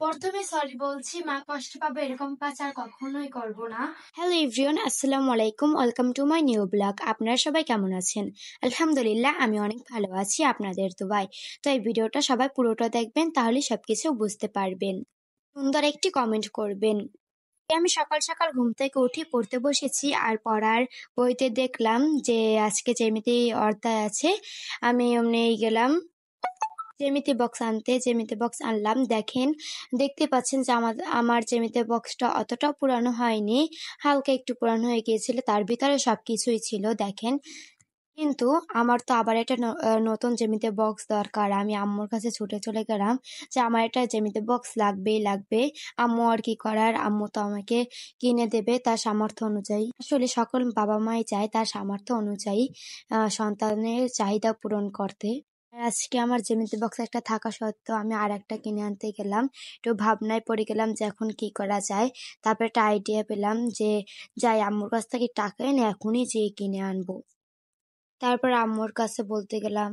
প্রথমে সরি বলছি, মা কষ্ট পাবে এরকম কাজ আর কখনোই করব না। হ্যালো এভরিওয়ান, আসসালামু আলাইকুম। Welcome to my new blog. আপনারা সবাই কেমন আছেন? আলহামদুলিল্লাহ, আমি অনেক ভালো আছি আপনাদের দোয়ায়। তো এই ভিডিওটা সবাই পুরোটা দেখবেন, তাহলে সবকিছু বুঝতে পারবেন। সুন্দর একটি কমেন্ট করবেন। আমি সকাল সকাল ঘুম থেকে উঠে পড়তে বসেছি, আর পড়ার বইতে দেখলাম যে আজকে জ্যামিতি অধ্যায় আছে। আমি অমনি গেলাম জ্যামিতি বক্স আনতে। জ্যামিতি বক্স আনলাম। দেখতে পাচ্ছেন যে আমার জ্যামিতি বক্সটা অতটাও পুরানো হয়নি, হালকা একটু পুরানো হয়ে গিয়েছিল। তার ভিতরে সবকিছুই ছিল দেখেন। কিন্তু আমার তো আবার একটা নতুন জ্যামিতি বক্স দরকার। আমি আম্মুর কাছে ছুটে চলে গেলাম যে আমার একটা জ্যামিতি বক্স লাগবে। আম্মু আর কি করার, আম্মু তো আমাকে কিনে দেবে তার সামর্থ্য অনুযায়ী। আসলে সকল বাবা মাই চায় তার সামর্থ্য অনুযায়ী সন্তানের চাহিদা পূরণ করতে। আজকে আমার জ্যামিতি বক্স একটা থাকা সত্ত্বেও আমি আর একটা কিনে আনতে গেলাম। একটু ভাবনায় পড়ে গেলাম যে এখন কি করা যায়। তারপর একটা আইডিয়া পেলাম যে যাই আম্মুর কাছ থেকে টাকা এনে এখনই যেয়ে কিনে আনবো। তারপর আম্মুর কাছে বলতে গেলাম।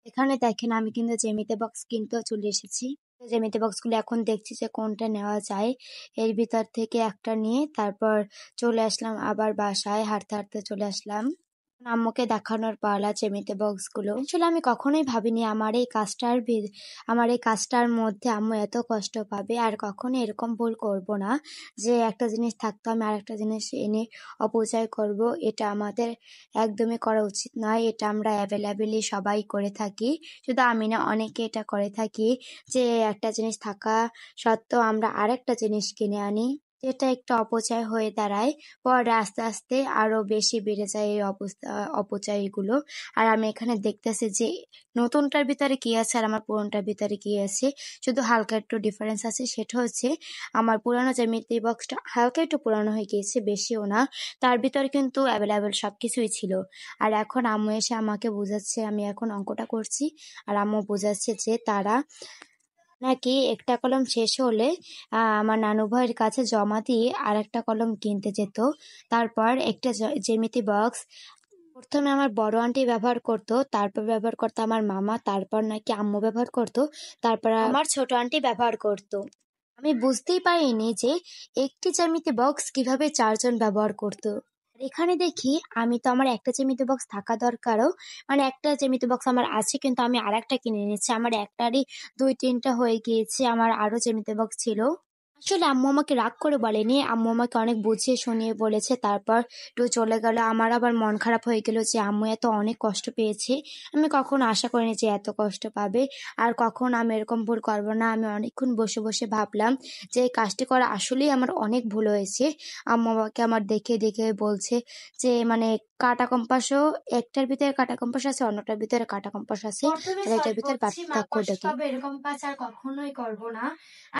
এখানে দেখেন আমি কিন্তু জ্যামিতি বক্স কিনতেও চলে এসেছি। জ্যামিতি বক্সগুলো এখন দেখছি যে কোনটা নেওয়া যায়। এর ভিতর থেকে একটা নিয়ে তারপর চলে আসলাম আবার বাসায়, হাঁটতে হাঁটতে চলে আসলাম। আম্মুকে দেখানোর পালা জ্যামিতি বক্সগুলো। আসলে আমি কখনোই ভাবিনি আমার এই কাজটার মধ্যে আম্মু এত কষ্ট পাবে, আর কখনো এরকম ভুল করব না যে একটা জিনিস থাকতো আমি আরেকটা জিনিস এনে অপচয় করব। এটা আমাদের একদমই করা উচিত নয়। এটা আমরা অ্যাভেলেবেলি সবাই করে থাকি, শুধু আমি না, অনেকে এটা করে থাকি যে একটা জিনিস থাকা সত্ত্বেও আমরা আরেকটা জিনিস কিনে আনি, যেটা একটু অপচয় হয়ে দাঁড়ায়। পরে আস্তে আস্তে আরো বেশি বেড়ে যায় এই অপচয়গুলো। আর আমি এখানে দেখতেছি যে নতুনটার ভিতরে কি আছে আর আমার পুরোনোটার ভিতরে কি আছে। শুধু হালকা একটু ডিফারেন্স আছে, সেটা হচ্ছে আমার পুরানো জ্যামিতি বক্সটা হালকা একটু পুরানো হয়ে গিয়েছে, বেশিও না। তার ভিতরে কিন্তু অ্যাভেলেবেল সবকিছুই ছিল। আর এখন আম্মু এসে আমাকে বোঝাচ্ছে, আমি এখন অঙ্কটা করছি আর আম্মু বোঝাচ্ছে যে তারা নাকি একটা কলম শেষ হলে আমার নানু ভাইয়ের কাছে জমা দিয়ে আর একটা কলম কিনতে যেত। তারপর একটা জ্যামিতি বক্স প্রথমে আমার বড় আন্টি ব্যবহার করতো, তারপর ব্যবহার করতো আমার মামা, তারপর নাকি আম্মু ব্যবহার করতো, তারপর আমার ছোট আন্টি ব্যবহার করতো। আমি বুঝতেই পারিনি যে একটি জ্যামিতি বক্স কিভাবে 4 জন ব্যবহার করতো। আর এখানে দেখি আমি তো আমার একটা জ্যামিতি বক্স থাকা দরকারও, মানে একটা জ্যামিতি বক্স আমার আছে কিন্তু আমি আরেকটা কিনে নিচ্ছি। আমার একটারই 2-3টা হয়ে গিয়েছে, আমার আরো জ্যামিতি বক্স ছিল। আসলে আম্মু আমাকে রাগ করে বলেনি, আম্মু আমাকে অনেক বুঝিয়ে শুনিয়ে বলেছে। তারপর একটু চলে গেল। আমার আবার মন খারাপ হয়ে গেল যে আম্মু এত অনেক কষ্ট পেয়েছে। আমি কখনো আশা করিনি যে এত কষ্ট পাবে, আর কখন আমি এরকম ভুল করবো না। আমি অনেকক্ষণ বসে বসে ভাবলাম যে এই কাজটি করা আসলেই আমার অনেক ভুল হয়েছে। আম্মু আমাকে আমার দেখে দেখে বলছে যে মানে কাটা কম্পাসও একটার ভিতরে কাটা কম্পাস আছে, অন্যটার ভিতরে কাটা কম্পাস আছে, প্রথমে আর সরি এটার ভিতরে বলছি, মা পার্থক্যটা কষ্ট কি। পাবে এরকম কাজ আর কখনোই করব না।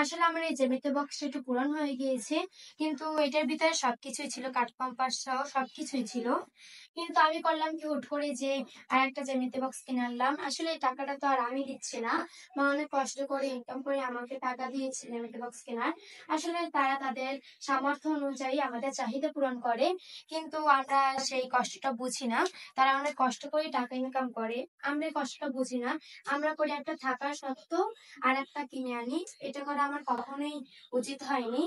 আসলে আমার এই জ্যামিতি বক্সটা একটু পুরানো হয়ে গিয়েছে, কিন্তু এটার ভিতরে সবকিছুই ছিল, কাঠ কম্পাস সহ সবকিছুই ছিল। কিন্তু আমি করলাম কি, হুট করে যে আর একটা জ্যামিতি বক্স কিনে আনলাম। আসলে এই টাকাটা তো আর আমি দিচ্ছি না, মা অনেক কষ্ট করে ইনকাম করে আমাকে টাকা দিয়েছে জ্যামিতি বক্স কেনার। আসলে তারা তাদের সামর্থ্য অনুযায়ী আমাদের চাহিদা পূরণ করে, কিন্তু আমরা সেই কষ্টটা বুঝি না। তারা অনেক কষ্ট করে টাকা ইনকাম করে, আমরা এই কষ্টটা বুঝি না। আমরা করি একটা থাকা সত্ত্বেও আর একটা কিনে আনি। এটা করা আমার কখনোই উচিত হয়নি।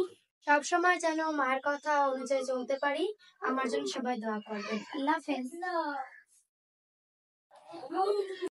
সবসময় যেন মায়ের কথা অনুযায়ী চলতে পারি। আমার জন্য সবাই দোয়া করবেন। আল্লাহ হাফেজ।